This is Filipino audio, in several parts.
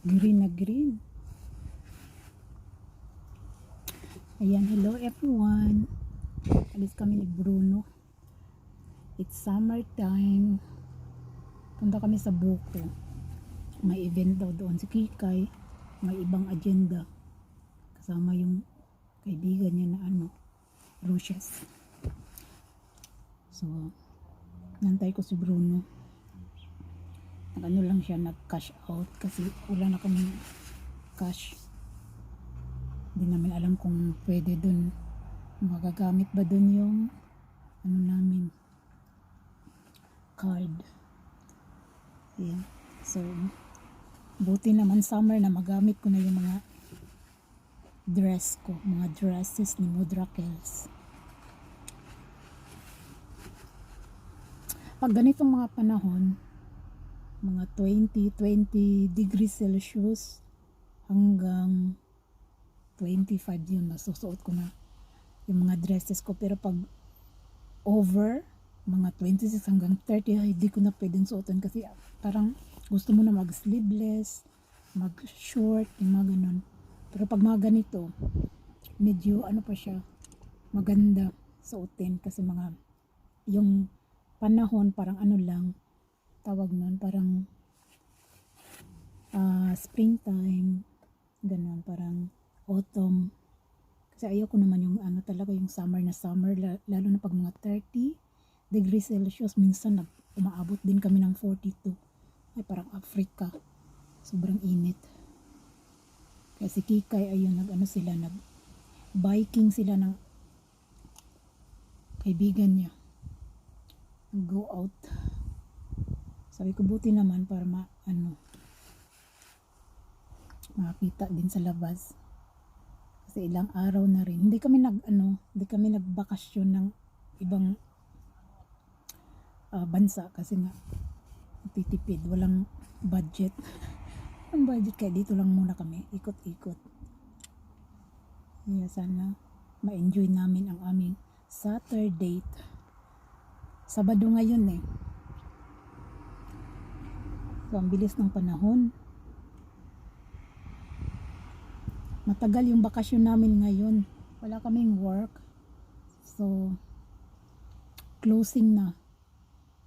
Green na green. Ayan, hello everyone. Alis kami ni Bruno. It's summertime. Punta kami sa Buko. May event daw doon si Kikay. May ibang agenda. Kasama yung kaibigan niya na Roches. So, nantay ko si Bruno. Lang siya, nag-cash out kasi wala na kami cash. Hindi namin alam kung pwede dun, magagamit ba dun yung namin card. Ayan. So, buti naman summer na magamit ko na yung mga dress ko, mga dresses ni Mudrakels. Pag ganitong mga panahon, mga 20 degrees Celsius hanggang 25 yun, nasusuot ko na yung mga dresses ko. Pero pag over mga 26 hanggang 30, hindi ko na pwedeng suotin kasi parang gusto mo na mag sleeveless, mag short, yung mga ganun. Pero pag mga ganito, medyo pa siya, maganda suotin kasi mga yung panahon parang lang tawag nun, parang springtime, ganun, parang autumn. Kasi ayoko naman yung talaga yung summer na summer, lalo na pag mga 30 degrees Celsius, minsan umaabot din kami ng 42. Ay parang Africa, sobrang init. Kaya si Kikay ayun, nag biking sila ng kaibigan niya, go out. Sabi ko buti naman para makita din sa labas. Kasi ilang araw na rin. Hindi kami nagbakasyon ng ibang bansa kasi nga titipid, walang budget. Ang budget kaya dito lang muna kami, ikot-ikot. Kaya sana ma-enjoy namin ang aming Saturday. Sabado ngayon eh. So, ang bilis ng panahon. Matagal yung bakasyon namin ngayon. Wala kaming work. So, closing na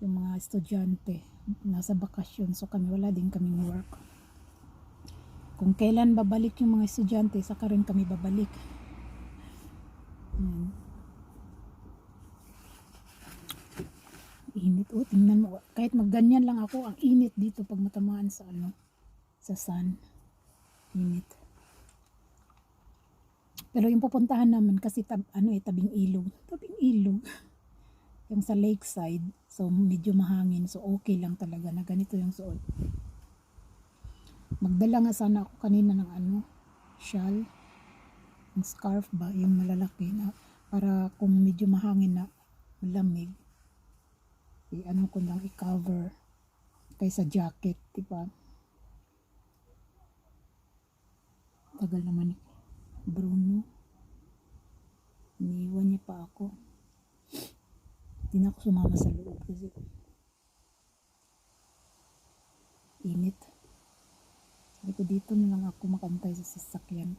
yung mga estudyante. Nasa bakasyon. So, wala din kaming work. Kung kailan babalik yung mga estudyante, saka rin kami babalik. Init. Tingnan mo. Kahit magganyan lang ako, ang init dito pag matamaan sa sa sun. Init. Pero yung pupuntahan naman kasi tabing ilog. Tabing ilog. Yung sa lakeside. So medyo mahangin. So okay lang talaga na ganito yung suot. Magdala nga sana ako kanina ng shawl. Yung scarf ba, yung malalaki na para kung medyo mahangin na malamig. Ko lang i-cover kaysa jacket, diba? Tagal naman ni Bruno. Iniwan niya pa ako. Hindi na ako sumama sa loob kasi init. Sabi ko dito na lang ako makantay sa sasakyan.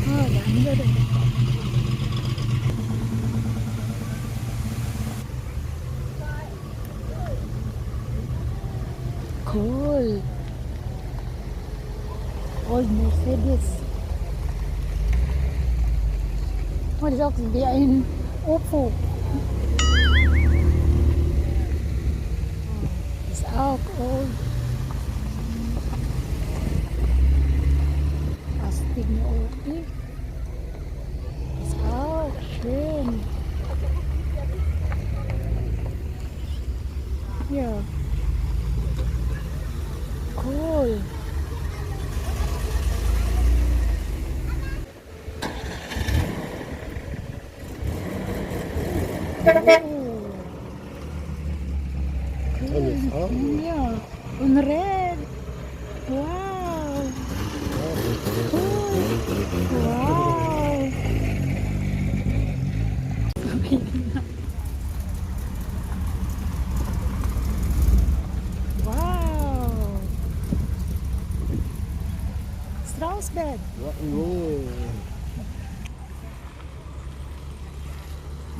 Ganda rin. Cool. Old Mercedes. What is auch wie ein Opel. Ist auch old. Astig na Opel. Ist auch schön. Ja. Cool. Oh. Ja, und red. Wow. Cool. Wow. house bed. Rock and roll.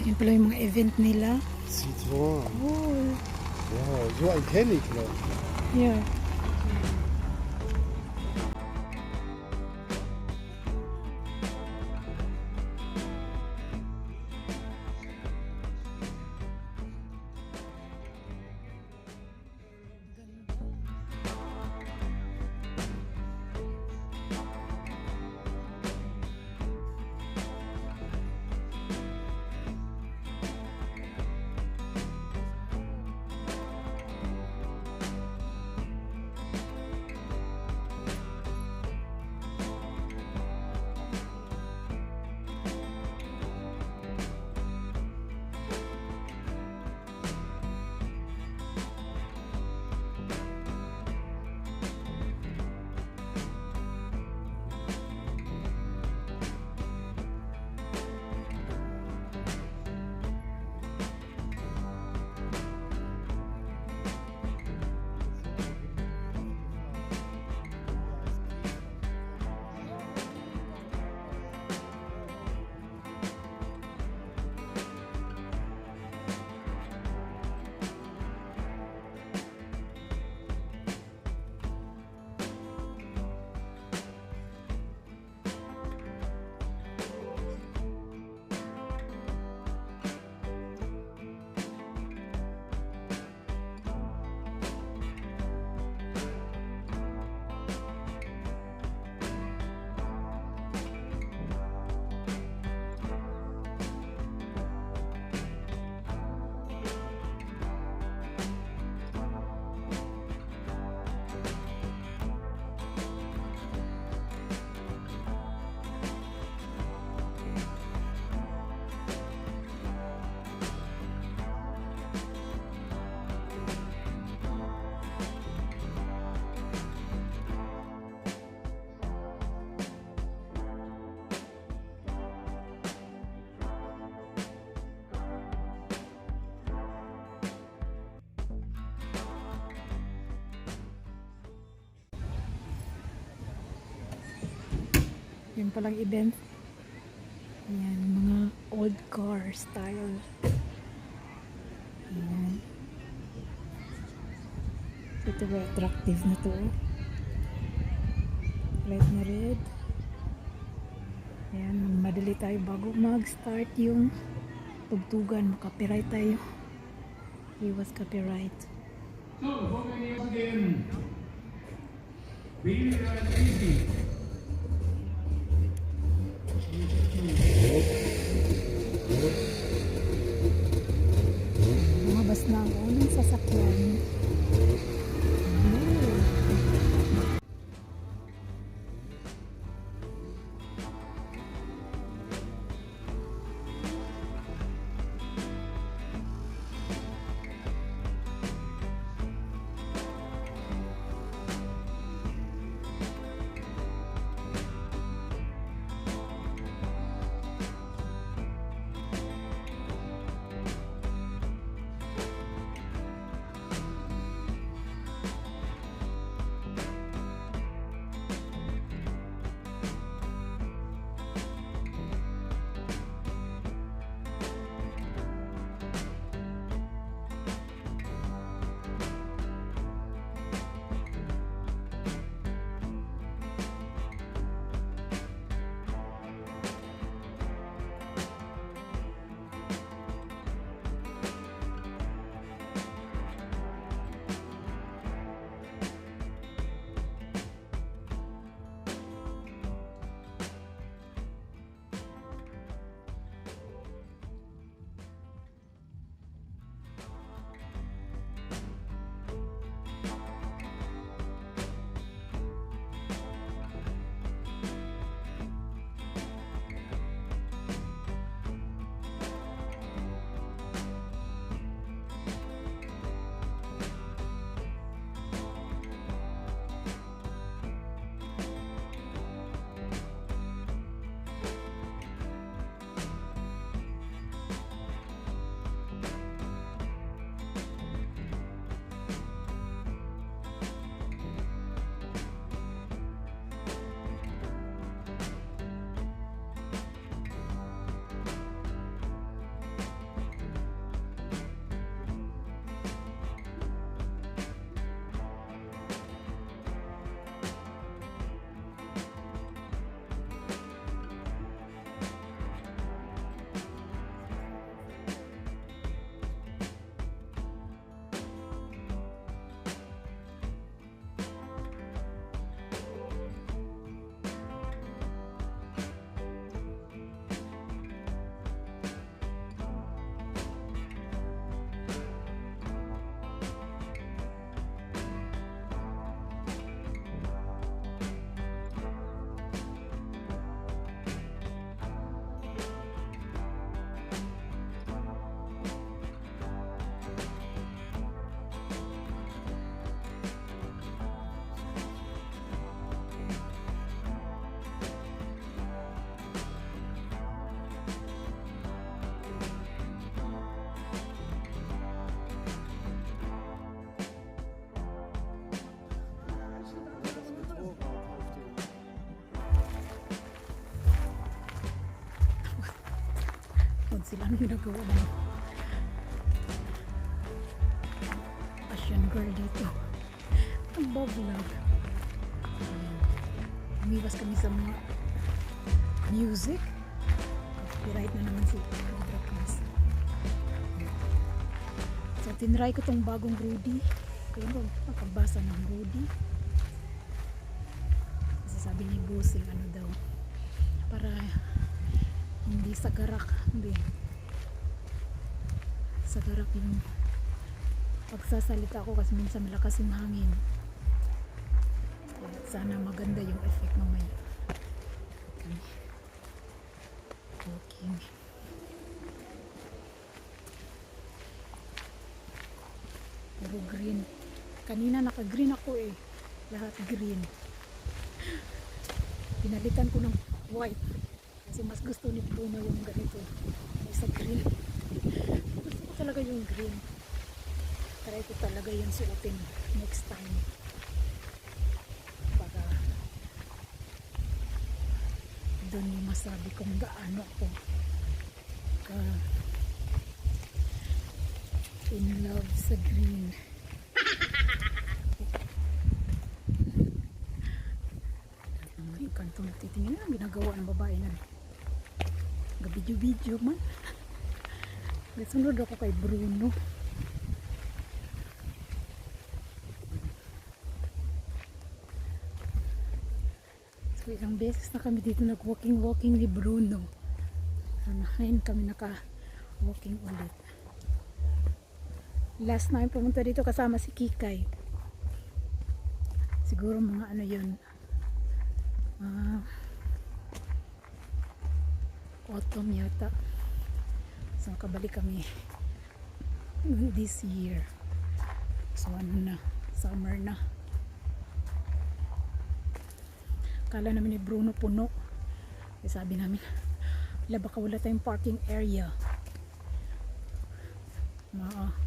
Yan pala yung mga event nila. Citroën. Oh, Wow, so ein kenne ich noch. yeah. Yan palang event. Yan, mga old car style. Yan. Ito ba attractive na to? Light na red. Yan, madali tayo bago mag-start yung tugtugan. Copyright tayo. Iwas copyright. So, bevor wir jetzt beginnen, wählen wir ein Easy. Lumabas na ang unang sasakyan. sila ang ginagawa ng Asian girl dito. Ang vlog. Umiwas kami sa mga music. Copyright na naman si Pedro Cruz. So, tinry ko tong bagong Rudy. Kaya mo, makabasa ng Rudy. Kasi sabi ni Busing, ano daw, para hindi sagarak. Hindi. Sagarak yung pagsasalita ko kasi minsan malakas yung hangin. Kaya sana maganda yung effect mamaya. Okay. Puro green. Kanina naka-green ako eh. Lahat green. Pinalitan ko ng white. Kasi mas gusto ni Bruno yung ganito. Sa green. Gusto ko talaga yung green. Try ko talaga yung suotin next time. Para doon yung masabi kung gaano ako ka in love sa green. Yung kantong titingin na ginagawa ng babae na gabidyo-bidyo man. Nasunod ako kay Bruno. So isang beses na kami dito nag-walking ni Bruno. Ngayon kami naka-walking ulit. Last namin pumunta dito kasama si Kikay. Siguro mga ano yun. Autumn yata. So kabalik kami this year. So ano na, summer na. Kala namin ni Bruno puno. Kaya sabi namin, baka wala tayong parking area.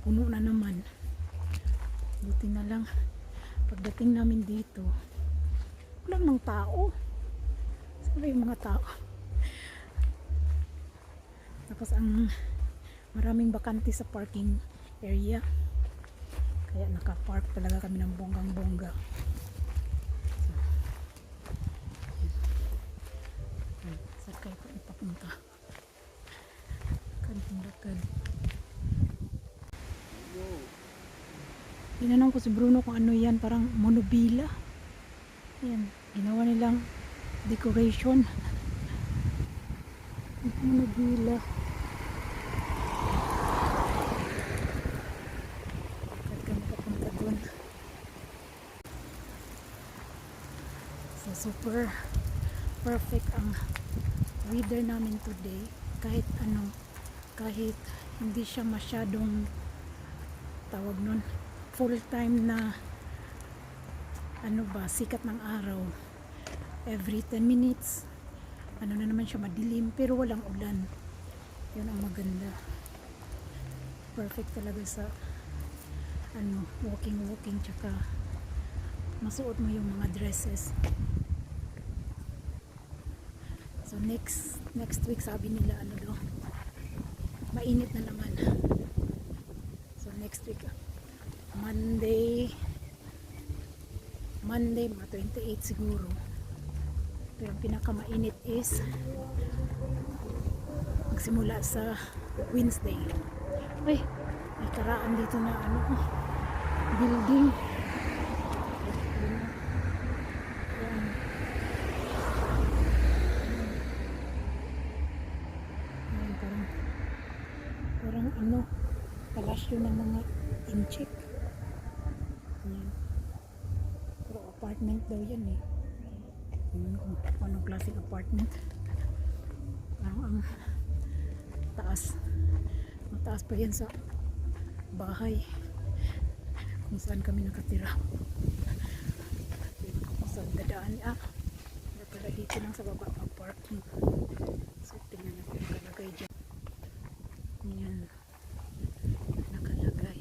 Puno na naman. Buti na lang pagdating namin dito walang mga tao. Saan yung mga tao? Tapos ang maraming bakante sa parking area, kaya nakapark talaga kami ng bonggang bongga. Saan kayo pa ipapunta? Lakad. Tinanong ko si Bruno kung ano yan, parang monobila. Ayan, ginawa nilang decoration. Monobila. Saan ka makapunta dun? So super perfect ang weather namin today. Kahit hindi siya masyadong tawag nun full time na sikat ng araw. Every 10 minutes na naman siya madilim, pero walang ulan. Yun ang maganda. Perfect talaga sa walking, tsaka masuot mo yung mga dresses. So next week sabi nila mainit na naman. So next week Monday mga 28 siguro. Pero ang pinakamainit is magsimula sa Wednesday. Ay, may karaan dito na building. Parang palasyo ng mga incheck. Ayan. Pero apartment daw yan eh. Tingnan ko anong klaseng apartment. Parang ang mataas pa yan sa bahay kung saan kami nakatira. Kung saan dadaan pala dito lang sa baba ang parking. So tingnan natin nakalagay dyan. Yan nakalagay.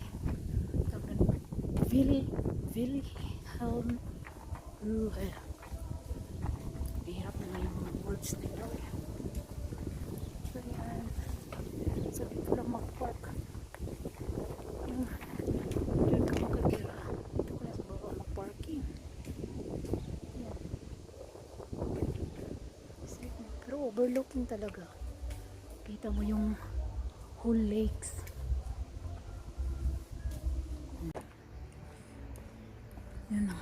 Wilhelm Ruhe. Hirap na yung mga words nila. So yan. overlooking talaga. Kita mo yung whole lakes. Yan o.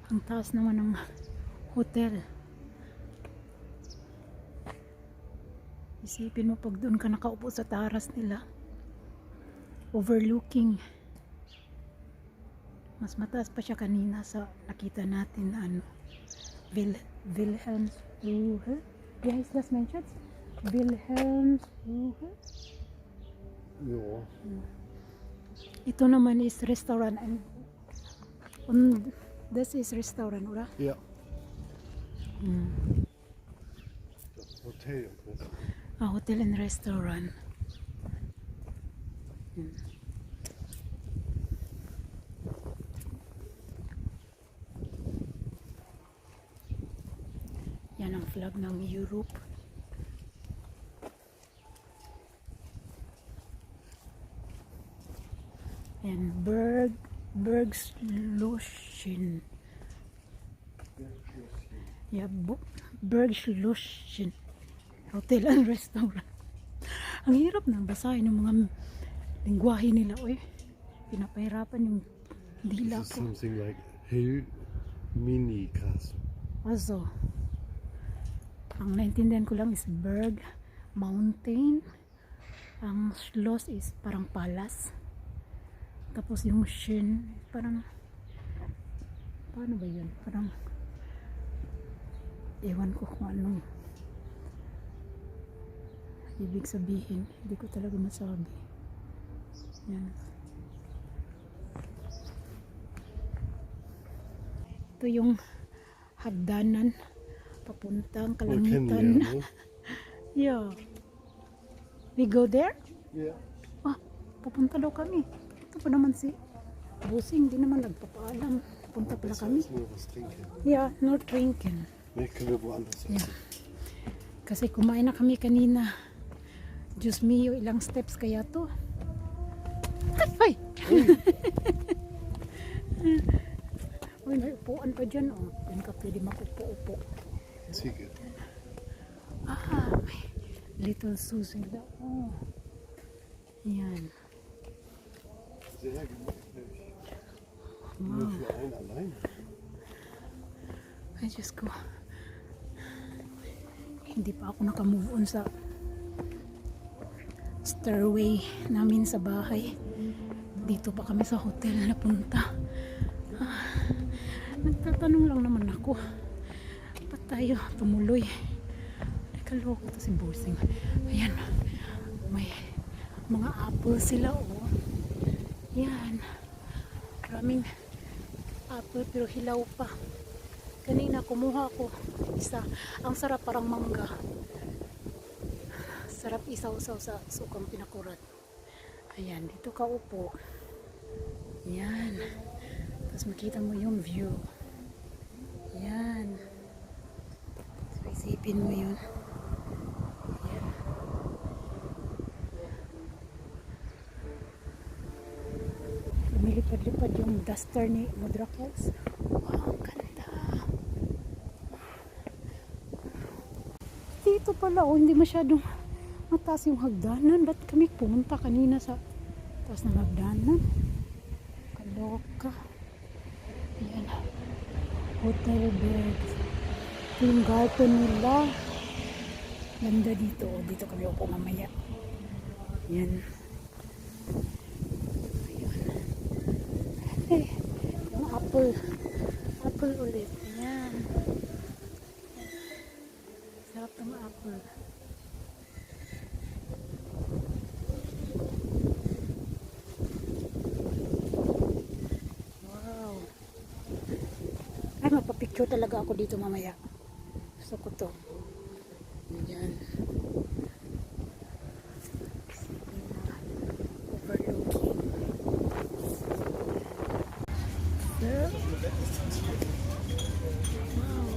Ang taas naman ng hotel. Isipin mo pag doon ka nakaupo sa taras nila. Overlooking. Mas mataas pa siya kanina sa nakita natin ano. Wilhelmsruhe. Wie heißt das Menschens? Wilhelmsruhe. Ja. Ito naman is restaurant and this is restaurant, oder? Ja. Das Hotel und Restaurant. Hotel and restaurant. Yan ang flag ng Europe. And Bergschlossen. Yeah, Bergschlossen. Hotel and restaurant. Ang hirap nang basahin ng mga lingwahe nila. Oy, pinapahirapan yung dila This is ko. something like Hill Mini Castle. Also, ang naintindihan ko lang is Berg, mountain. Ang Schloss is parang palace. Tapos yung Schön, parang, paano ba yun? Parang, ewan ko kung anong ibig sabihin. Hindi ko talaga masabi. Yan. Ito yung hagdanan papuntang Oh, kennen wir, kalangitan. ne? Yeah. We go there? Ja. Ah, papunta daw kami. Ito pa naman si Busing, di naman nagpapaalam. Punta pala Jetzt kami. müssen wir was trinken. Yeah, no drinking. Ne, können wir woanders Yeah. essen. Kasi kumain na kami kanina. Diyos mio, ilang steps kaya to? Ay! Uy, may upuan pa dyan. Oh. Yan ka pwede makupo-upo. Sige. Ah, may Little Susie daw. Oh. Yan. Sehr gemütlich. Nur für einen allein. Ay, Diyos ko. Hindi pa ako nakamove on sa stairway namin sa bahay. Dito pa kami sa hotel na punta. Nagtatanong lang naman ako. Ba't tayo tumuloy? Nakaloko to si Busing. Ayan. May mga apple sila, oh. Yan. Maraming apple pero hilaw pa. Kanina kumuha ako isa. Ang sarap, parang mangga. Sarap isaw-saw sa sukang pinakurat. Ayan, dito ka upo. Yan. Tapos makita mo yung view. Yan. So, isipin mo yun. Yan. Lumilipad-lipad yung duster ni Modrakels. Wow, ang ganda. Dito pala, oh, hindi masyadong mataas yung hagdanan. Ba't kami pumunta kanina sa taas ng hagdanan? Kaloka. Ayan. Hotel beds. Ito yung garden nila. Ganda dito. Oh, dito kami upo mamaya. Ayan. Ayan. Eh, yung apple. Apple ulit. Ayan. Sarap ng apple. Wow. Ay, magpa-picture talaga ako dito mamaya. Gusto ko to. Ayan. Overlooking. Wow.